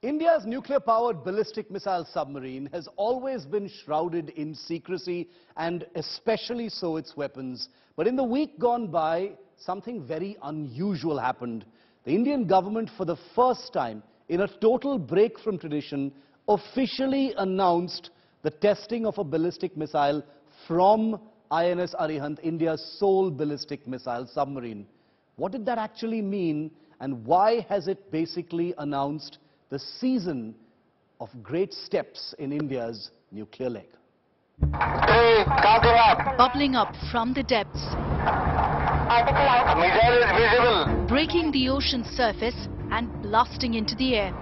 India's nuclear-powered ballistic missile submarine has always been shrouded in secrecy, and especially so its weapons. But in the week gone by, something very unusual happened. The Indian government, for the first time in a total break from tradition, officially announced the testing of a ballistic missile from INS Arihant, India's sole ballistic missile submarine. What did that actually mean, and why has it basically announced the season of great steps in India's nuclear leg? Bubbling up from the depths, Missile is visible. breaking the ocean's surface and blasting into the air.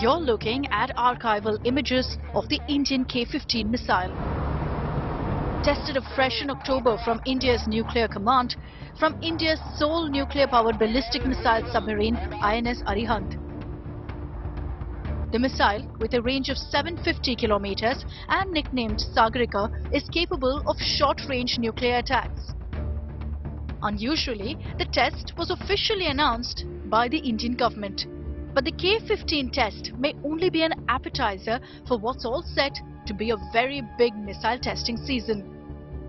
You're looking at archival images of the Indian K-15 missile. Tested afresh in October from India's nuclear command, from India's sole nuclear-powered ballistic missile submarine, INS Arihant. The missile, with a range of 750 kilometers and nicknamed Sagarika, is capable of short-range nuclear attacks. Unusually, the test was officially announced by the Indian government. But the K-15 test may only be an appetizer for what's all set to be a very big missile testing season.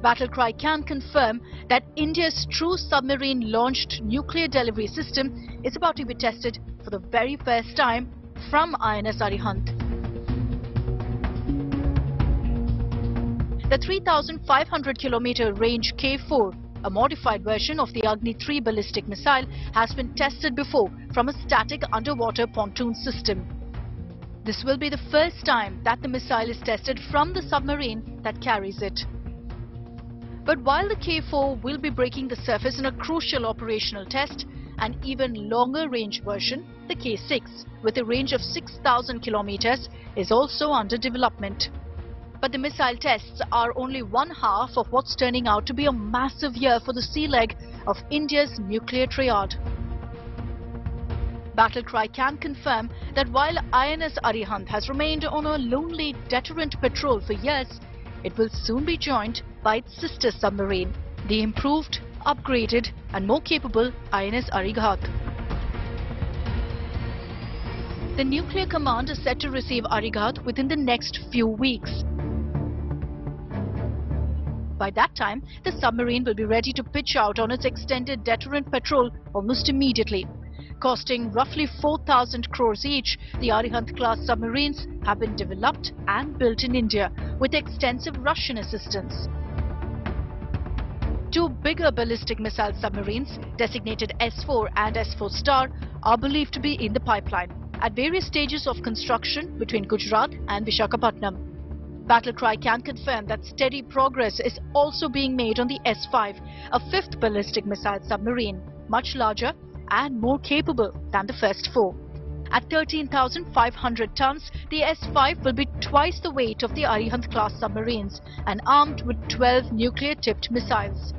Battlecry can confirm that India's true submarine-launched nuclear delivery system is about to be tested for the very first time from INS Arihant. The 3,500-kilometer range K-4, a modified version of the Agni-3 ballistic missile, has been tested before from a static underwater pontoon system. This will be the first time that the missile is tested from the submarine that carries it. But while the K-4 will be breaking the surface in a crucial operational test, an even longer range version, the K-6, with a range of 6,000 kilometers, is also under development. But the missile tests are only one half of what's turning out to be a massive year for the sea leg of India's nuclear triad. Battlecry can confirm that while INS Arihant has remained on a lonely deterrent patrol for years, it will soon be joined by its sister submarine, the improved, upgraded and more capable INS Arihant. The nuclear command is set to receive Arihant within the next few weeks. By that time, the submarine will be ready to pitch out on its extended deterrent patrol almost immediately. Costing roughly 4,000 crores each, the Arihant-class submarines have been developed and built in India with extensive Russian assistance. Two bigger ballistic missile submarines, designated S4 and S4 Star, are believed to be in the pipeline at various stages of construction between Gujarat and Visakhapatnam. Battlecry can confirm that steady progress is also being made on the S5, a fifth ballistic missile submarine, much larger and more capable than the first four. At 13,500 tons, the S5 will be twice the weight of the Arihant-class submarines and armed with 12 nuclear-tipped missiles.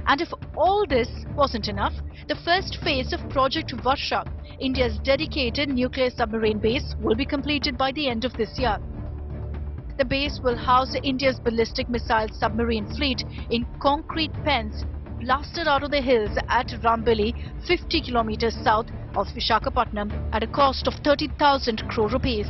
And if all this wasn't enough, the first phase of Project Varsha, India's dedicated nuclear submarine base, will be completed by the end of this year. The base will house India's ballistic missile submarine fleet in concrete pens blasted out of the hills at Rambali, 50 kilometers south of Visakhapatnam, at a cost of 30,000 crore rupees.